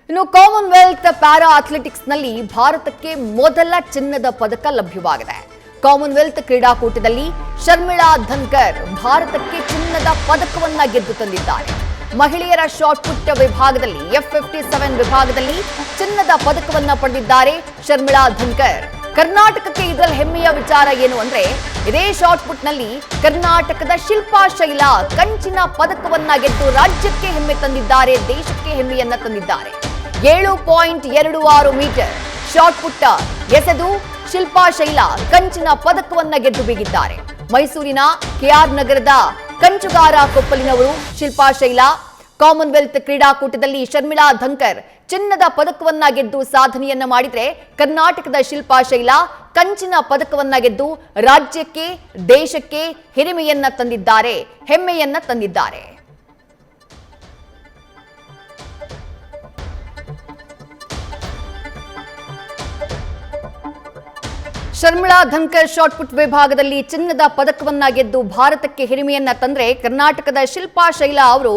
ಇನ್ನು Commonwealth para athletics ನಲ್ಲಿ ಭಾರತಕ್ಕೆ ಮೊದಲ ಚಿನ್ನದ ಪದಕ ಲಭ್ಯವಾಗಿದೆ. ಕಾಮನ್ವೆಲ್ತ್ ಕ್ರೀಡಾಕೂಟದಲ್ಲಿ ಶರ್ಮಿಳಾ ಧನ್ಕರ್ ಭಾರತಕ್ಕೆ ಚಿನ್ನದ ಪದಕವನ್ನ ಗೆದ್ದು ತಂದಿದ್ದಾರೆ. ಮಹಿಳೆಯರ ಶಾರ್ಟ್ ಪುಟ್ ವಿಭಾಗದಲ್ಲಿ F57 ವಿಭಾಗದಲ್ಲಿ ಚಿನ್ನದ ಪದಕವನ್ನ ಪಡೆದಿದ್ದಾರೆ ಶರ್ಮಿಳಾ ಧನ್ಕರ್. ಕರ್ನಾಟಕಕ್ಕೆ ಇದರಲ್ಲಿ ಹೆಮ್ಮೆಯ ವಿಚಾರ ಏನು ಅಂದ್ರೆ ಇದೇ ಶಾರ್ಟ್ ಪುಟ್ ನಲ್ಲಿ ಕರ್ನಾಟಕದ ಶಿಲ್ಪಾ ಶೈಲಾ ಕಂಚಿನ ಪದಕವನ್ನ ಗೆದ್ದು ರಾಜ್ಯಕ್ಕೆ ಹೆಮ್ಮೆ ತಂದಿದ್ದಾರೆ, ದೇಶಕ್ಕೆ ಹೆಮ್ಮೆಯನ್ನ ತಂದಿದ್ದಾರೆ. 7.26 ಮೀಟರ್ ಶಾರ್ಟ್ ಪುಟ್ ಎಸೆದು ಶಿಲ್ಪಾ ಶೈಲಾ ಕಂಚಿನ ಪದಕವನ್ನ ಗೆದ್ದು ಬೀಗಿದ್ದಾರೆ. ಮೈಸೂರಿನ KR ನಗರದ ಕಂಚುಗಾರ ಕೊಪ್ಪಲಿನವರು ಶಿಲ್ಪಾ ಶೈಲಾ. ಕಾಮನ್ವೆಲ್ತ್ ಕ್ರೀಡಾಕೂಟದಲ್ಲಿ ಶರ್ಮಿಳಾ ಧನ್ಕರ್ ಚಿನ್ನದ ಪದಕವನ್ನ ಗೆದ್ದು ಸಾಧನೆಯನ್ನ ಮಾಡಿದ್ರೆ, ಕರ್ನಾಟಕದ ಶಿಲ್ಪಾ ಶೈಲಾ ಕಂಚಿನ ಪದಕವನ್ನ ಗೆದ್ದು ರಾಜ್ಯಕ್ಕೆ ದೇಶಕ್ಕೆ ಹಿರಿಮೆಯನ್ನ ತಂದಿದ್ದಾರೆ, ಹೆಮ್ಮೆಯನ್ನ ತಂದಿದ್ದಾರೆ. ಶರ್ಮಿಳಾ ಧನ್ಕರ್ ಶಾರ್ಟ್ ಪುಟ್ ವಿಭಾಗದಲ್ಲಿ ಚಿನ್ನದ ಪದಕವನ್ನ ಗೆದ್ದು ಭಾರತಕ್ಕೆ ಹಿರಿಮೆಯನ್ನ ತಂದ್ರೆ, ಕರ್ನಾಟಕದ ಶಿಲ್ಪಾ ಶೈಲಾ ಅವರು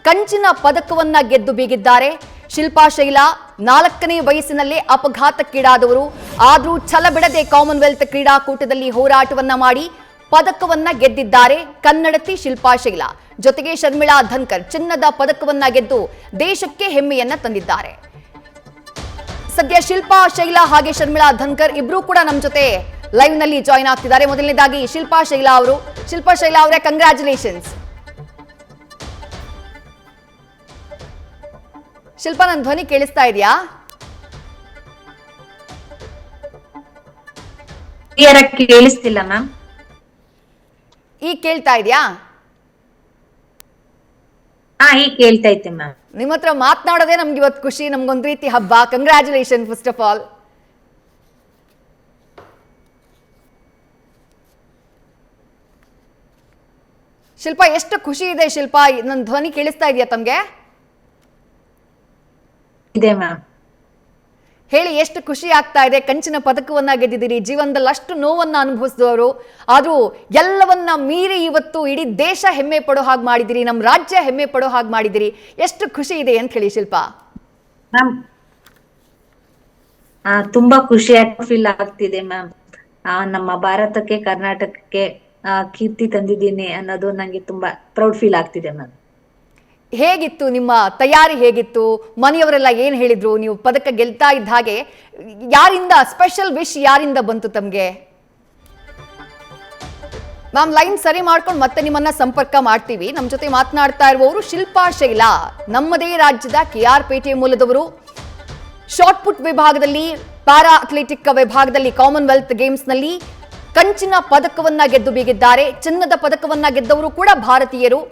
ಕಂಚಿನ ಪದಕವನ್ನ ಗೆದ್ದು ಬೀಗಿದ್ದಾರೆ. ಶಿಲ್ಪಾ ಶೈಲಾ 4ನೇ ವಯಸ್ಸಿನಲ್ಲೇ ಅಪಘಾತಕ್ಕೀಡಾದವರು, ಆದರೂ ಛಲ ಬಿಡದೆ ಕಾಮನ್ವೆಲ್ತ್ ಕ್ರೀಡಾಕೂಟದಲ್ಲಿ ಹೋರಾಟವನ್ನ ಮಾಡಿ ಪದಕವನ್ನ ಗೆದ್ದಿದ್ದಾರೆ ಕನ್ನಡತಿ ಶಿಲ್ಪಾ ಶೈಲಾ. ಜೊತೆಗೆ ಶರ್ಮಿಳಾ ಧನ್ಕರ್ ಚಿನ್ನದ ಪದಕವನ್ನ ಗೆದ್ದು ದೇಶಕ್ಕೆ ಹೆಮ್ಮೆಯನ್ನ ತಂದಿದ್ದಾರೆ. ಸದ್ಯ ಶಿಲ್ಪಾ ಶೈಲಾ ಹಾಗೆ ಶರ್ಮಿಳಾ ಧನ್ಕರ್ ಇಬ್ರು ಕೂಡ ನಮ್ಮ ಜೊತೆ ಲೈವ್ ನಲ್ಲಿ ಜಾಯಿನ್ ಆಗ್ತಿದ್ದಾರೆ. ಮೊದಲನೇದಾಗಿ ಶಿಲ್ಪಾ ಶೈಲಾ ಅವರೇ ಕಂಗ್ರಾಚುಲೇಷನ್ಸ್. ಶಿಲ್ಪಾ, ನನ್ನ ಧ್ವನಿ ಕೇಳಿಸ್ತಾ ಇದೆಯಾ? ಕೇಳಿಸ್ತಿಲ್ಲ ಮ್ಯಾಮ್. ಈಗ ಕೇಳ್ತಾ ಇದೆಯಾ? ಈಗ ಕೇಳ್ತಾ ಐತೆ ಮ್ಯಾಮ್. ನಿಮ್ಮ ಹತ್ರ ಮಾತನಾಡೋದೇ ನಮ್ಗೆ ಇವತ್ತು ಖುಷಿ, ನಮ್ಗೊಂದ್ ರೀತಿ ಹಬ್ಬ. Congratulation first of all. Shilpa, ಎಷ್ಟು ಖುಷಿ ಇದೆ ಶಿಲ್ಪಾ, ನನ್ನ ಧ್ವನಿ ಕೇಳಿಸ್ತಾ ಇದೆಯಾ ತಮ್ಗೆ? ಇದೆ ಮ್ಯಾಮ್. ಹೇಳಿ, ಎಷ್ಟು ಖುಷಿ ಆಗ್ತಾ ಇದೆ? ಕಂಚಿನ ಪದಕವನ್ನ ಗೆದ್ದಿದ್ದೀರಿ, ಜೀವನದಲ್ಲಿ ಅಷ್ಟು ನೋವನ್ನ ಅನುಭವಿಸಿದವರು, ಆದ್ರೂ ಎಲ್ಲವನ್ನ ಮೀರಿ ಇವತ್ತು ಇಡೀ ದೇಶ ಹೆಮ್ಮೆ ಪಡೋ ಹಾಗೆ ಮಾಡಿದಿರಿ, ನಮ್ಮ ರಾಜ್ಯ ಹೆಮ್ಮೆ ಪಡೋ ಹಾಗೆ ಮಾಡಿದಿರಿ. ಎಷ್ಟು ಖುಷಿ ಇದೆ ಅಂತ ಹೇಳಿ ಶಿಲ್ಪಾ. ಮ್ಯಾಮ್, ತುಂಬಾ ಖುಷಿಯಾಗಿ ಫೀಲ್ ಆಗ್ತಿದೆ ಮ್ಯಾಮ್. ನಮ್ಮ ಭಾರತಕ್ಕೆ ಕರ್ನಾಟಕಕ್ಕೆ ಕೀರ್ತಿ ತಂದಿದ್ದೀನಿ ಅನ್ನೋದು ನಂಗೆ ತುಂಬಾ ಪ್ರೌಡ್ ಫೀಲ್ ಆಗ್ತಿದೆ ಮ್ಯಾಮ್. ಹೇಗಿತ್ತು ನಿಮ್ಮ ತಯಾರಿ? ಹೇಗಿತ್ತು? ಮನೆಯವರೆಲ್ಲ ಏನ್ ಹೇಳಿದ್ರು? ನೀವು ಪದಕ ಗೆಲ್ತಾ ಇದ್ದ ಹಾಗೆ ಯಾರಿಂದ ಸ್ಪೆಷಲ್ ವಿಶ್ ಯಾರಿಂದ ಬಂತು ತಮ್ಗೆ? ಮ್ಯಾಮ್, ಲೈನ್ ಸರಿ ಮಾಡ್ಕೊಂಡು ಮತ್ತೆ ನಿಮ್ಮನ್ನ ಸಂಪರ್ಕ ಮಾಡ್ತೀವಿ. ನಮ್ಮ ಜೊತೆ ಮಾತನಾಡ್ತಾ ಇರುವವರು ಶಿಲ್ಪಾ ಶೈಲಾ, ನಮ್ಮದೇ ರಾಜ್ಯದ KR ಪೇಟೆ ಮೂಲದವರು. ಶಾರ್ಟ್ ಪುಟ್ ವಿಭಾಗದಲ್ಲಿ, ಪ್ಯಾರಾ ಅಥ್ಲೆಟಿಕ್ ವಿಭಾಗದಲ್ಲಿ ಕಾಮನ್ವೆಲ್ತ್ ಗೇಮ್ಸ್ ನಲ್ಲಿ ಕಂಚಿನ ಪದಕವನ್ನ ಗೆದ್ದು ಬೀಗಿದ್ದಾರೆ. ಚಿನ್ನದ ಪದಕವನ್ನ ಗೆದ್ದವರು ಕೂಡ ಭಾರತೀಯರು.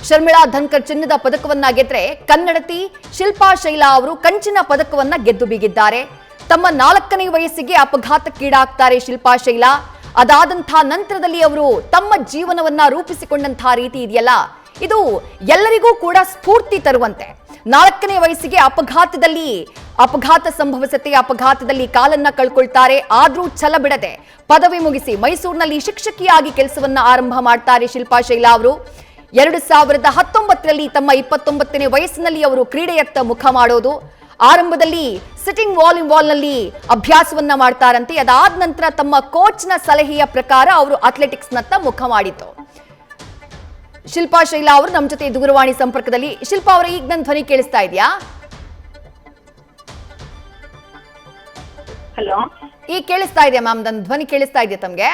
ಶರ್ಮಿಳಾ ಧನ್ಕರ್ ಚಿನ್ನದ ಪದಕವನ್ನ ಗೆದ್ರೆ, ಕನ್ನಡತಿ ಶಿಲ್ಪಾ ಶೈಲಾ ಅವರು ಕಂಚಿನ ಪದಕವನ್ನ ಗೆದ್ದು ಬೀಗಿದ್ದಾರೆ. ತಮ್ಮ 4ನೇ ವಯಸ್ಸಿಗೆ ಅಪಘಾತಕ್ಕೀಡಾಗ್ತಾರೆ ಶಿಲ್ಪಾ ಶೈಲಾ. ಅದಾದಂತಹ ನಂತರದಲ್ಲಿ ಅವರು ತಮ್ಮ ಜೀವನವನ್ನ ರೂಪಿಸಿಕೊಂಡಂತಹ ರೀತಿ ಇದೆಯಲ್ಲ, ಇದು ಎಲ್ಲರಿಗೂ ಕೂಡ ಸ್ಫೂರ್ತಿ ತರುವಂತೆ. 4ನೇ ವಯಸ್ಸಿಗೆ ಅಪಘಾತ ಸಂಭವಿಸುತ್ತೆ, ಅಪಘಾತದಲ್ಲಿ ಕಾಲನ್ನ ಕಳ್ಕೊಳ್ತಾರೆ. ಆದ್ರೂ ಛಲ ಬಿಡದೆ ಪದವಿ ಮುಗಿಸಿ ಮೈಸೂರಿನಲ್ಲಿ ಶಿಕ್ಷಕಿಯಾಗಿ ಕೆಲಸವನ್ನ ಆರಂಭ ಮಾಡ್ತಾರೆ ಶಿಲ್ಪಾ ಶೈಲಾ ಅವರು. 2019ರಲ್ಲಿ ತಮ್ಮ 29ನೇ ವಯಸ್ಸಿನಲ್ಲಿ ಅವರು ಕ್ರೀಡೆಯತ್ತ ಮುಖ ಮಾಡೋದು. ಆರಂಭದಲ್ಲಿ ಸಿಟ್ಟಿಂಗ್ ವಾಲಿಬಾಲ್ ನಲ್ಲಿ ಅಭ್ಯಾಸವನ್ನ ಮಾಡ್ತಾರಂತೆ. ಅದಾದ ನಂತರ ತಮ್ಮ ಕೋಚ್ನ ಸಲಹೆಯ ಪ್ರಕಾರ ಅವರು ಅಥ್ಲೆಟಿಕ್ಸ್ ನತ್ತ ಮುಖ ಮಾಡಿತ್ತು. ಶಿಲ್ಪಾ ಶೈಲಾ ಅವರು ನಮ್ಮ ಜೊತೆ ದೂರವಾಣಿ ಸಂಪರ್ಕದಲ್ಲಿ. ಶಿಲ್ಪಾ ಅವರ ಈಗ ನನ್ನ ಧ್ವನಿ ಕೇಳಿಸ್ತಾ ಇದೆಯಾ? ಹಲೋ, ಈಗ ಕೇಳಿಸ್ತಾ ಇದೆಯಾ ಮ್ಯಾಮ್? ನನ್ನ ಧ್ವನಿ ಕೇಳಿಸ್ತಾ ಇದೆಯಾ ತಮ್ಗೆ?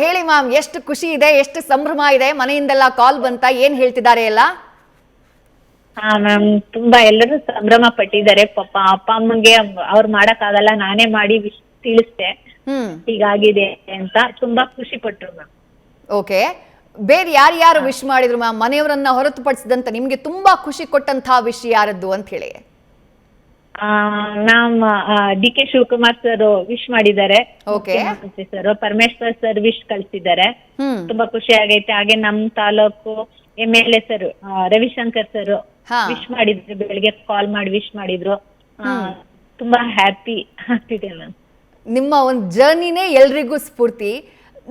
ಹೇಳಿ ಮ್ಯಾಮ್, ಎಷ್ಟು ಖುಷಿ ಇದೆ, ಎಷ್ಟು ಸಂಭ್ರಮ ಇದೆ? ಮನೆಯಿಂದೆಲ್ಲ ಕಾಲ್ ಬಂತ? ಏನ್ ಹೇಳ್ತಿದ್ದಾರೆ ಎಲ್ಲ? ಮ್ಯಾಮ್, ತುಂಬಾ ಎಲ್ಲರೂ ಸಂಭ್ರಮ ಪಟ್ಟಿದ್ದಾರೆ. ಪಾಪ ಅಪ್ಪ ಅಮ್ಮಂಗೆ ಅವ್ರು ಮಾಡಕ್ ಆಗಲ್ಲ, ನಾನೇ ಮಾಡಿ ತಿಳಿಸ್ದೆ ಹೀಗಾಗಿದೆ ಅಂತ. ತುಂಬಾ ಖುಷಿ ಪಟ್ರು ಮ್ಯಾಮ್. ಓಕೆ, ಬೇರೆ ಯಾರ್ಯಾರು ವಿಶ್ ಮಾಡಿದ್ರು ಮ್ಯಾಮ್? ಮನೆಯವರನ್ನ ಹೊರತುಪಡಿಸಿದಂತ ನಿಮ್ಗೆ ತುಂಬಾ ಖುಷಿ ಕೊಟ್ಟಂತಹ ವಿಷಯ ಯಾರದ್ದು ಅಂತ ಹೇಳಿ? ನಮ್ಮ DK ಶಿವಕುಮಾರ್ ಸರ್ ವಿಶ್ ಮಾಡಿದ್ದಾರೆ, ಸರ್ ಪರಮೇಶ್ವರ್ ಸರ್ ವಿಶ್ ಕಳ್ಸಿದ್ದಾರೆ. ತುಂಬಾ ಖುಷಿ ಆಗೈತೆ. ಹಾಗೆ ನಮ್ taluk MLA sir Ravishankar sir wish ಮಾಡಿದ್ರು, ಬೆಳಿಗ್ಗೆ ಕಾಲ್ ಮಾಡಿ ವಿಶ್ ಮಾಡಿದ್ರು. ತುಂಬಾ ಹ್ಯಾಪಿ ಆಗ್ತಿದೆ ಮ್ಯಾಮ್. ನಿಮ್ಮ ಒಂದು ಜರ್ನಿನೇ ಎಲ್ರಿಗೂ ಸ್ಫೂರ್ತಿ.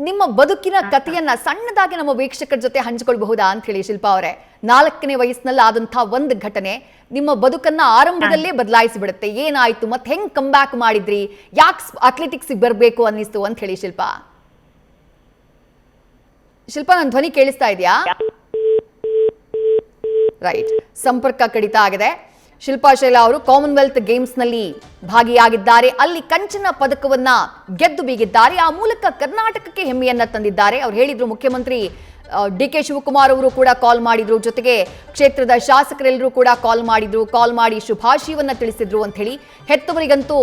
ನಿಮ್ಮ ಬದುಕಿನ ಕಥೆಯನ್ನ ಸಣ್ಣದಾಗಿ ನಮ್ಮ ವೀಕ್ಷಕರ ಜೊತೆ ಹಂಚಿಕೊಳ್ಬಹುದಾ ಅಂತ ಹೇಳಿ ಶಿಲ್ಪಾ ಅವರೇ, 4ನೇ ವಯಸ್ಸಿನಲ್ಲಿ ಆದಂತಹ ಒಂದು ಘಟನೆ ನಿಮ್ಮ ಬದುಕನ್ನ ಆರಂಭದಲ್ಲೇ ಬದಲಾಯಿಸಿ ಬಿಡುತ್ತೆ. ಏನಾಯ್ತು, ಮತ್ತೆ ಹೆಂಗ್ ಕಮ್ ಬ್ಯಾಕ್ ಮಾಡಿದ್ರಿ, ಯಾಕೆ ಅಥ್ಲೆಟಿಕ್ಸ್ ಬರ್ಬೇಕು ಅನ್ನಿಸ್ತು ಅಂತ ಹೇಳಿ ಶಿಲ್ಪಾ. ಶಿಲ್ಪಾ, ನನ್ನ ಧ್ವನಿ ಕೇಳಿಸ್ತಾ ಇದೆಯಾ? ರೈಟ್, ಸಂಪರ್ಕ ಕಡಿತ ಆಗಿದೆ. ಶಿಲ್ಪಾ ಶೈಲಾ ಅವರು ಕಾಮನ್ವೆಲ್ತ್ ಗೇಮ್ಸ್ ನಲ್ಲಿ ಭಾಗಿಯಾಗಿದ್ದಾರೆ, ಅಲ್ಲಿ ಕಂಚಿನ ಪದಕವನ್ನ ಗೆದ್ದು ಬೀಗಿದ್ದಾರೆ, ಆ ಮೂಲಕ ಕರ್ನಾಟಕಕ್ಕೆ ಹೆಮ್ಮೆಯನ್ನ ತಂದಿದ್ದಾರೆ. ಅವ್ರು ಹೇಳಿದ್ರು, ಮುಖ್ಯಮಂತ್ರಿ ಡಿ.ಕೆ. ಶಿವಕುಮಾರ್ ಅವರು ಕೂಡ ಕಾಲ್ ಮಾಡಿದ್ರು, ಜೊತೆಗೆ ಕ್ಷೇತ್ರದ ಶಾಸಕರೆಲ್ಲರೂ ಕೂಡ ಕಾಲ್ ಮಾಡಿ ಶುಭಾಶಯವನ್ನ ತಿಳಿಸಿದ್ರು ಅಂತ ಹೇಳಿ. ಹೆತ್ತವರಿಗಂತೂ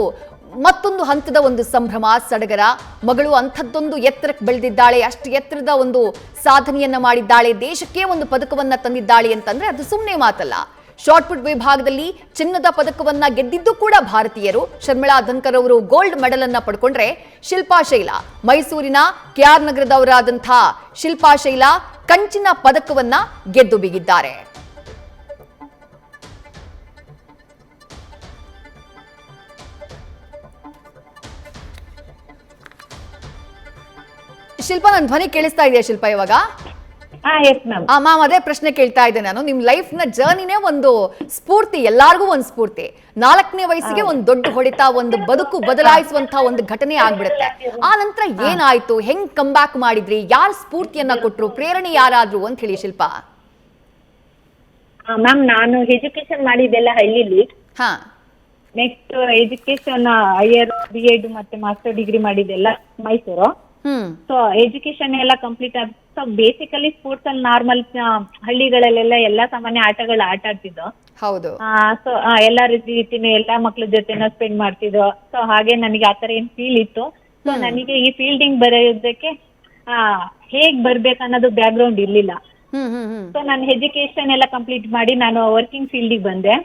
ಮತ್ತೊಂದು ಹಂತದ ಒಂದು ಸಂಭ್ರಮ, ಸಡಗರ. ಮಗಳು ಅಂಥದ್ದೊಂದು ಎತ್ತರಕ್ಕೆ ಬೆಳೆದಿದ್ದಾಳೆ, ಅಷ್ಟು ಎತ್ತರದ ಒಂದು ಸಾಧನೆಯನ್ನ ಮಾಡಿದ್ದಾಳೆ, ದೇಶಕ್ಕೆ ಒಂದು ಪದಕವನ್ನ ತಂದಿದ್ದಾಳೆ ಅಂತಂದ್ರೆ ಅದು ಸುಮ್ಮನೆ ಮಾತಲ್ಲ. ಶಾರ್ಟ್ ಪುಟ್ ವಿಭಾಗದಲ್ಲಿ ಚಿನ್ನದ ಪದಕವನ್ನ ಗೆದ್ದಿದ್ದು ಕೂಡ ಭಾರತೀಯರು. ಶರ್ಮಿಳಾ ಧನ್ಕರ್ ಅವರು ಗೋಲ್ಡ್ ಮೆಡಲ್ ಅನ್ನ ಪಡ್ಕೊಂಡ್ರೆ, ಶಿಲ್ಪಾ ಶೈಲಾ, ಮೈಸೂರಿನ ಕೆಆರ್ ನಗರದವರಾದಂತಹ ಶಿಲ್ಪಾ ಶೈಲಾ ಕಂಚಿನ ಪದಕವನ್ನ ಗೆದ್ದು ಬೀಗಿದ್ದಾರೆ. ಶಿಲ್ಪಾ, ನನ್ನ ಧ್ವನಿ ಕೇಳಿಸ್ತಾ ಇದೆಯಾ ಶಿಲ್ಪಾ ಇವಾಗ? ಮ್ಯಾಮ್, ಅದೇ ಪ್ರಶ್ನೆ ಕೇಳ್ತಾ ಇದ್ದೆ ನಾನು. ನಿಮ್ ಲೈಫ್ ನ ಜರ್ನಿನೇ ಒಂದು ಸ್ಫೂರ್ತಿ, ಎಲ್ಲಾರ್ಗೂ ಒಂದು ಸ್ಫೂರ್ತಿ. 4ನೇ ವಯಸ್ಸಿಗೆ ಒಂದು ದೊಡ್ಡ ಹೊಡೆತ, ಒಂದು ಬದುಕು ಬದಲಾಯಿಸುವಂತಹ ಒಂದು ಘಟನೆ ಆಗ್ಬಿಡುತ್ತೆ. ಆ ನಂತರ ಏನಾಯ್ತು, ಹೆಂಗ್ ಕಮ್ ಬ್ಯಾಕ್ ಮಾಡಿದ್ರಿ, ಯಾರ್ ಸ್ಫೂರ್ತಿಯನ್ನ ಕೊಟ್ರು, ಪ್ರೇರಣೆ ಯಾರಾದ್ರು ಅಂತ ಹೇಳಿ ಶಿಲ್ಪಾ. ಮ್ಯಾಮ್, ನಾನು ಎಜುಕೇಶನ್ ಮಾಡಿದ್ದೆಲ್ಲ ಹಳ್ಳಿಲಿ. ಹಾ, ನೆಕ್ಸ್ಟ್ ಎಜುಕೇಶನ್ ಹೈಯರ್ B.Ed ಮತ್ತೆ ಮಾಸ್ಟರ್ ಡಿಗ್ರಿ ಮಾಡಿದ್ದೆಲ್ಲ ಮೈಸೂರು. ಸೊ ಎಜುಕೇಶನ್ ಎಲ್ಲ ಕಂಪ್ಲೀಟ್ ಆಗ, ಸೊ ಬೇಸಿಕಲಿ ಸ್ಪೋರ್ಟ್ಸ್ ಅಲ್ಲಿ ನಾರ್ಮಲ್ ಹಳ್ಳಿಗಳಲ್ಲೆಲ್ಲ ಎಲ್ಲಾ ಸಾಮಾನ್ಯ ಆಟಗಳು ಆಟ ಆಡ್ತಿದ್ದೋ. ಹೌದು. ಸೊ ಎಲ್ಲಾ ರೀತಿನೂ ಎಲ್ಲಾ ಮಕ್ಳ ಜೊತೆನೂ ಸ್ಪೆಂಡ್ ಮಾಡ್ತಿದ್ದೋ. ಸೊ ಹಾಗೆ ನನಗೆ ಆತರ ಏನ್ ಫೀಲ್ ಇತ್ತು. ಸೊ ನನಗೆ ಈ ಫೀಲ್ಡಿಂಗ್ ಬರೆಯೋದಕ್ಕೆ ಹೇಗ್ ಬರ್ಬೇಕು ಅನ್ನೋದು ಬ್ಯಾಕ್ ಗ್ರೌಂಡ್ ಇರ್ಲಿಲ್ಲ. ಸೊ ನಾನು ಎಜುಕೇಶನ್ ಎಲ್ಲ ಕಂಪ್ಲೀಟ್ ಮಾಡಿ ನಾನು ವರ್ಕಿಂಗ್ ಫೀಲ್ಡಿಗೆ ಬಂದೆ.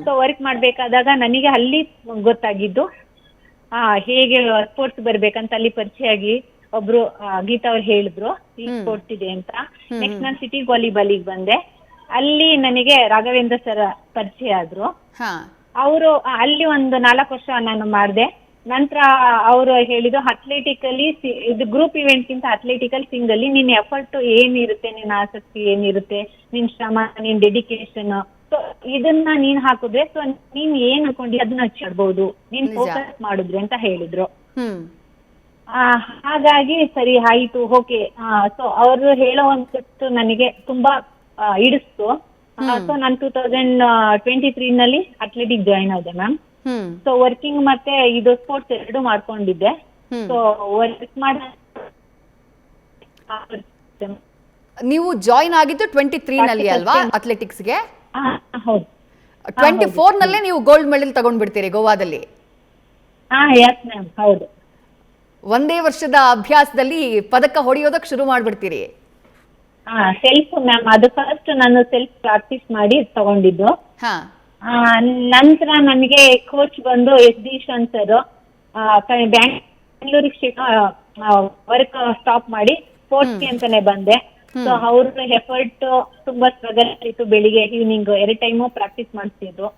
ಸೊ ವರ್ಕ್ ಮಾಡ್ಬೇಕಾದಾಗ ನನಗೆ ಅಲ್ಲಿ ಗೊತ್ತಾಗಿದ್ದು ಹೇಗೆ ಸ್ಪೋರ್ಟ್ಸ್ ಬರ್ಬೇಕಂತ ಅಲ್ಲಿ ಪರಿಚಯ ಆಗಿ ಒಬ್ರು ಗೀತಾ ಅವ್ರು ಹೇಳಿದ್ರು ಈ ಸ್ಪೋರ್ಟ್ಸ್ ಇದೆ ಅಂತ. ನೆಕ್ಸ್ಟ್ ನಾನು ಸಿಟಿ ವಾಲಿಬಾಲಿಗೆ ಬಂದೆ. ಅಲ್ಲಿ ನನಗೆ ರಾಘವೇಂದ್ರ ಸರ್ ಪರಿಚಯ ಆದ್ರು. ಅವರು ಅಲ್ಲಿ ಒಂದು 4 ವರ್ಷ ನಾನು ಮಾಡಿದೆ. ನಂತರ ಅವರು ಹೇಳಿದ್ರು ಅಥ್ಲೆಟಿಕಲಿ ಇದು ಗ್ರೂಪ್ ಇವೆಂಟ್ ಗಿಂತ ಅಥ್ಲೆಟಿಕಲ್ ಸಿಂಗಲ್ ನಿನ್ ಎಫರ್ಟ್ ಏನಿರುತ್ತೆ, ನಿನ್ನ ಆಸಕ್ತಿ ಏನಿರುತ್ತೆ, ನಿನ್ ಶ್ರಮ, ನಿನ್ ಡೆಡಿಕೇಶನ್, ಸೊ ಇದನ್ನ ನೀನ್ ಹಾಕಿದ್ರೆ ಸೊ ನೀನ್ ಏನ್ ಅನ್ಕೊಂಡಿ ಅದನ್ನ ಹಚ್ಚಿಡ್ಬಹುದು, ನೀನ್ ಫೋಕಸ್ ಮಾಡಿದ್ರೆ ಅಂತ ಹೇಳಿದ್ರು. ಹಾಗಾಗಿ ಸರಿ ಆಯ್ತು, ಓಕೆ. ಸೊ ಅವರು ಹೇಳೋ ಒಂದು ನನಗೆ ತುಂಬಾ ಹಿಡಿಸ್ತು. ಸೊ ನಾನು 2023 ನಲ್ಲಿ ಅಥ್ಲೆಟಿಕ್ ಜಾಯಿನ್ ಆದೆ ಮ್ಯಾಮ್. ಸೊ ವರ್ಕಿಂಗ್ ಮತ್ತೆ ಇದು ಸ್ಪೋರ್ಟ್ಸ್ ಎರಡು ಮಾಡ್ಕೊಂಡಿದ್ದೆ. ಸೊ ವರ್ಕ್ ಮಾಡ ನೀವು ಜಾಯಿನ್ ಆಗಿದ್ದು 23 ನಲ್ಲಿ ಅಲ್ವಾ ಅಥ್ಲೆಟಿಕ್ಸ್ಗೆ? ಹೌದು. 24 ನಲ್ಲೇ ನೀವು ಗೋಲ್ಡ್ ಮೆಡಲ್ ತಗೊಂಡ್ಬಿಡ್ತೀರಿ ಗೋವಾದಲ್ಲಿ? ಎಸ್ ಮ್ಯಾಮ್, ಹೌದು. ಒಂದೇ ವರ್ಷದ ಅಭ್ಯಾಸದಲ್ಲಿ ಪದಕ ಹೊಡೆಯೋದಕ್ಕೆ ಶುರು ಮಾಡ್ಬಿಡ್ತೀರಿ? ಸೆಲ್ಫ್ ಮ್ಯಾಮ್, ಅದು ಫಸ್ಟ್ ನಾನು ಸೆಲ್ಫ್ ಪ್ರಾಕ್ಟೀಸ್ ಮಾಡಿ ತಗೊಂಡಿದ್ದು. ನಂತರ ನನಗೆ ಕೋಚ್ ಬಂದು SD ಸರ್ ಬ್ಯಾಂಗ್ಳೂರಿಗೆ ವರ್ಕ್ ಸ್ಟಾಪ್ ಮಾಡಿ ಸ್ಪೋರ್ಟ್ಸ್ ಅಂತಾನೆ ಬಂದೆ. ಸೊ ಅವ್ರ ಎಫರ್ಟ್ ತುಂಬಾ ಸ್ಟ್ರಗಲ್ ಇತ್ತು. ಬೆಳಿಗ್ಗೆ ಈವ್ನಿಂಗ್ 2 ಟೈಮು ಪ್ರಾಕ್ಟೀಸ್ ಮಾಡ್ತಿದ್ರು.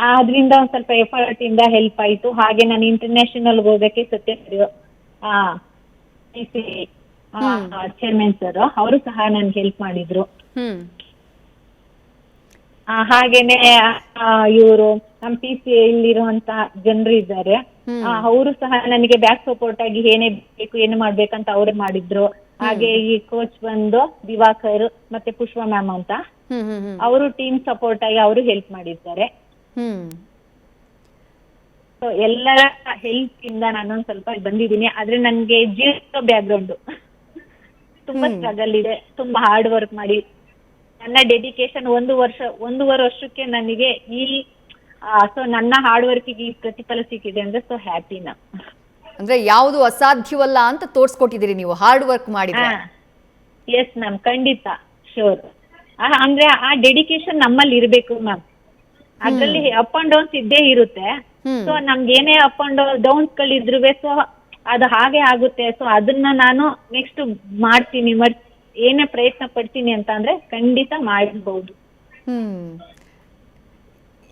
ಆದ್ರಿಂದ ಒಂದ್ ಸ್ವಲ್ಪ ಎಫರ್ಟ್ ಇಂದ ಹೆಲ್ಪ್ ಆಯ್ತು. ಹಾಗೆ ನಾನು ಇಂಟರ್ನ್ಯಾಷನಲ್ ಹೋಗಕ್ಕೆ ಚೇರ್ಮನ್ ಸರ್ ಅವರು ಸಹ ನನ್ಗೆ ಹೆಲ್ಪ್ ಮಾಡಿದ್ರು. ಹಾಗೇನೆ ಇವರು ನಮ್ PCA ಇಲ್ಲಿರುವಂತ ಜನರು ಇದ್ದಾರೆ, ಅವರು ಸಹ ನನಗೆ ಬ್ಯಾಕ್ ಸಪೋರ್ಟ್ ಆಗಿ ಏನೇ ಬೇಕು ಏನು ಮಾಡ್ಬೇಕಂತ ಅವ್ರು ಮಾಡಿದ್ರು. ಹಾಗೆ ಈ ಕೋಚ್ ಬಂದು ದಿವಾಕರ್ ಮತ್ತೆ ಪುಷ್ಪ ಮ್ಯಾಮ್ ಅಂತ, ಅವರು ಟೀಮ್ ಸಪೋರ್ಟ್ ಆಗಿ ಅವರು ಹೆಲ್ಪ್ ಮಾಡಿದ್ದಾರೆ. ಸೊ ಎಲ್ಲರ ಹೆಲ್ಪ್ ಇಂದ ನಾನೊಂದ್ ಸ್ವಲ್ಪ ಬಂದಿದ್ದೀನಿ. ಆದ್ರೆ ನನ್ಗೆ ಜೀರೋ ಬ್ಯಾಕ್ ಗ್ರೌಂಡ್, ತುಂಬಾ ಸ್ಟ್ರಗಲ್ ಇದೆ. ತುಂಬಾ ಹಾರ್ಡ್ ವರ್ಕ್ ಮಾಡಿ ನನ್ನ ಡೆಡಿಕೇಶನ್ 1.5 ವರ್ಷಕ್ಕೆ ನನಗೆ ಈ ಸೊ ನನ್ನ ಹಾರ್ಡ್ ವರ್ಕಿಗೆ ಈ ಪ್ರತಿಫಲ ಸಿಕ್ಕಿದೆ ಅಂದ್ರೆ ಸೊ ಹ್ಯಾಪಿನ. ಅಂದ್ರೆ ಯಾವುದು ಅಸಾಧ್ಯವಲ್ಲ ಅಂತ ತೋರ್ಸ್ಕೊಟ್ಟಿದ್ದೀರಿ ನೀವು ಹಾರ್ಡ್ ವರ್ಕ್ ಮಾಡಿದ್ರೆ. ಎಸ್ ಮ್ಯಾಮ್, ಖಂಡಿತ, ಶೋರ್. ಅಂದ್ರೆ ಆ ಡೆಡಿಕೇಶನ್ ನಮ್ಮಲ್ಲಿ ಇರ್ಬೇಕು ಮ್ಯಾಮ್. ಅದ್ರಲ್ಲಿ ಅಪ್ ಅಂಡ್ ಡೌನ್ಸ್ ಇದ್ದೇ ಇರುತ್ತೆ. ಸೊ ನಮ್ಗೆ ಏನೇ ಅಪ್ ಅಂಡ್ ಡೌನ್ಸ್ ಗಳಿದ್ರು ಸೊ ಅದು ಹಾಗೆ ಆಗುತ್ತೆ. ಸೊ ಅದನ್ನ ನಾನು ನೆಕ್ಸ್ಟ್ ಮಾಡ್ತೀನಿ, ಏನೇ ಪ್ರಯತ್ನ ಪಡ್ತೀನಿ ಅಂತ ಅಂದ್ರೆ ಖಂಡಿತ ಮಾಡಬಹುದು.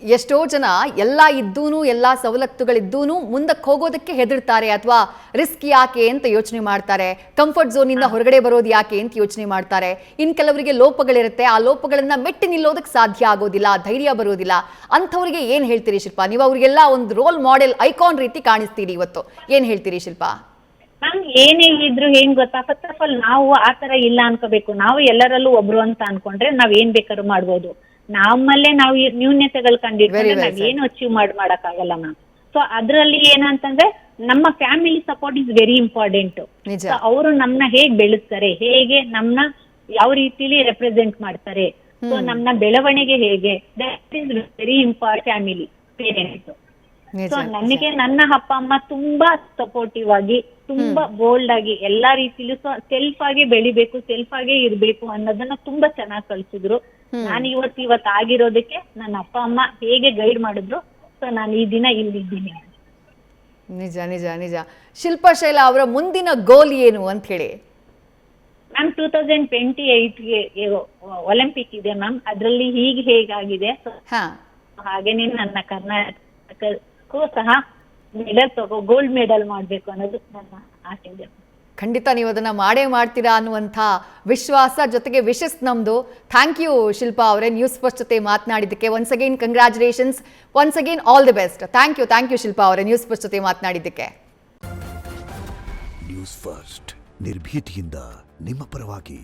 ಎಷ್ಟೋ ಜನ ಎಲ್ಲ ಇದ್ದೂನು ಎಲ್ಲ ಸವಲತ್ತುಗಳಿದ್ದೂನು ಮುಂದಕ್ಕೆ ಹೋಗೋದಕ್ಕೆ ಹೆದರ್ತಾರೆ ಅಥವಾ ರಿಸ್ಕ್ ಯಾಕೆ ಅಂತ ಯೋಚನೆ ಮಾಡ್ತಾರೆ, ಕಂಫರ್ಟ್ ಝೋನಿಂದ ಹೊರಗಡೆ ಬರೋದು ಯಾಕೆ ಅಂತ ಯೋಚನೆ ಮಾಡ್ತಾರೆ. ಇನ್ನು ಕೆಲವರಿಗೆ ಲೋಪಗಳಿರುತ್ತೆ, ಆ ಲೋಪಗಳನ್ನ ಮೆಟ್ಟಿ ನಿಲ್ಲೋದಕ್ಕೆ ಸಾಧ್ಯ ಆಗೋದಿಲ್ಲ, ಧೈರ್ಯ ಬರೋದಿಲ್ಲ. ಅಂಥವ್ರಿಗೆ ಏನು ಹೇಳ್ತೀರಿ ಶಿಲ್ಪಾ? ನೀವು ಅವರಿಗೆಲ್ಲ ಒಂದು ರೋಲ್ ಮಾಡೆಲ್ ಐಕಾನ್ ರೀತಿ ಕಾಣಿಸ್ತೀರಿ ಇವತ್ತು, ಏನು ಹೇಳ್ತೀರಿ ಶಿಲ್ಪಾ? ಮ್ಯಾಮ್ ಏನೇ ಇದ್ರು ಏನ್ ಗೊತ್ತಾ, ಫಸ್ಟ್ ಆಫ್ ಆಲ್ ನಾವು ಆತರ ಇಲ್ಲ ಅನ್ಕೋಬೇಕು. ನಾವು ಎಲ್ಲರಲ್ಲೂ ಒಬ್ರು ಅಂತ ಅನ್ಕೊಂಡ್ರೆ ನಾವ್ ಏನ್ ಬೇಕಾದ್ರೂ ಮಾಡ್ಬೋದು. ನಮ್ಮಲ್ಲೇ ನಾವು ನ್ಯೂನ್ಯತೆಗಳು ಕಂಡಿಡ್ಕೊಂಡ್ರೆ ನಾವ್ ಏನು ಅಚೀವ್ ಮಾಡಕ್ಕಾಗಲ್ಲ ಮ್ಯಾಮ್. ಸೊ ಅದ್ರಲ್ಲಿ ಏನಂತಂದ್ರೆ ನಮ್ಮ family support is very important. ಅವರು ನಮ್ನ ಹೇಗ್ ಬೆಳೆಸ್ತಾರೆ, ಹೇಗೆ ನಮ್ನ ಯಾವ ರೀತಿಲಿ ರೆಪ್ರೆಸೆಂಟ್ ಮಾಡ್ತಾರೆ, ಸೊ ನಮ್ನ ಬೆಳವಣಿಗೆ ಹೇಗೆ, that is very important. Family parents. So ನನಗೆ ನನ್ನ ಅಪ್ಪ ಅಮ್ಮ ತುಂಬಾ ಸಪೋರ್ಟಿವ್ ಆಗಿ, ತುಂಬಾ ಬೋಲ್ಡ್ ಆಗಿ ಎಲ್ಲಾ ರೀತಿಲೂ ಸೆಲ್ಫ್ ಆಗಿ ಬೆಳಿಬೇಕು, ಸೆಲ್ಫ್ ಆಗೇ ಇರ್ಬೇಕು ಅನ್ನೋದನ್ನ ತುಂಬಾ ಚೆನ್ನಾಗಿ ಕಳ್ಸಿದ್ರು. ನಾನು ಇವತ್ತು ಆಗಿರೋದಕ್ಕೆ ನನ್ನ ಅಪ್ಪ ಅಮ್ಮ ಹೇಗೆ ಗೈಡ್ ಮಾಡಿದ್ರು, ಸೊ ನಾನು ಈ ದಿನ ಇಲ್ಲಿದ್ದೀನಿ. ನಿಜ ನಿಜ ನಿಜ. ಶಿಲ್ಪಾ ಶೈಲಾ ಅವರ ಮುಂದಿನ ಗೋಲ್ ಏನು ಅಂತ ಹೇಳಿ? ಮ್ಯಾಮ್ 2028ಗೆ ಒಲಿಂಪಿಕ್ ಇದೆ ಮ್ಯಾಮ್, ಅದ್ರಲ್ಲಿ ಹೇಗಾಗಿದೆ ಹಾಗೇನೆ ನನ್ನ ಕರ್ನಾಟಕಕ್ಕೂ ಸಹ ಮೆಡಲ್ ಗೋಲ್ಡ್ ಮೆಡಲ್ ಮಾಡ್ಬೇಕು ಅನ್ನೋದು ನನ್ನ ಆಸೆ ಇದೆ. ಖಂಡಿತ ನೀವು ಅದನ್ನ ಮಾಡೇ ಮಾಡ್ತೀರಾ ಅನ್ನುವಂಥ ವಿಶ್ವಾಸ ಜೊತೆಗೆ ವಿಶಸ್ ನಮ್ದು. ಥ್ಯಾಂಕ್ ಯು ಶಿಲ್ಪಾ ಅವರೇ, ನ್ಯೂಸ್ ಫಸ್ಟ್ ಜೊತೆ ಮಾತನಾಡಿದ್ದಕ್ಕೆ. Once again congratulations, once again all the best. Thank you Shilpa ಅವರೇ, ನ್ಯೂಸ್ ಫಸ್ಟ್ ಜೊತೆ ಮಾತನಾಡಿದ್ದಕ್ಕೆ. ನ್ಯೂಸ್ ಫಸ್ಟ್ ನಿರ್ಭೀತಿಯಿಂದ ನಿಮ್ಮ ಪರವಾಗಿ.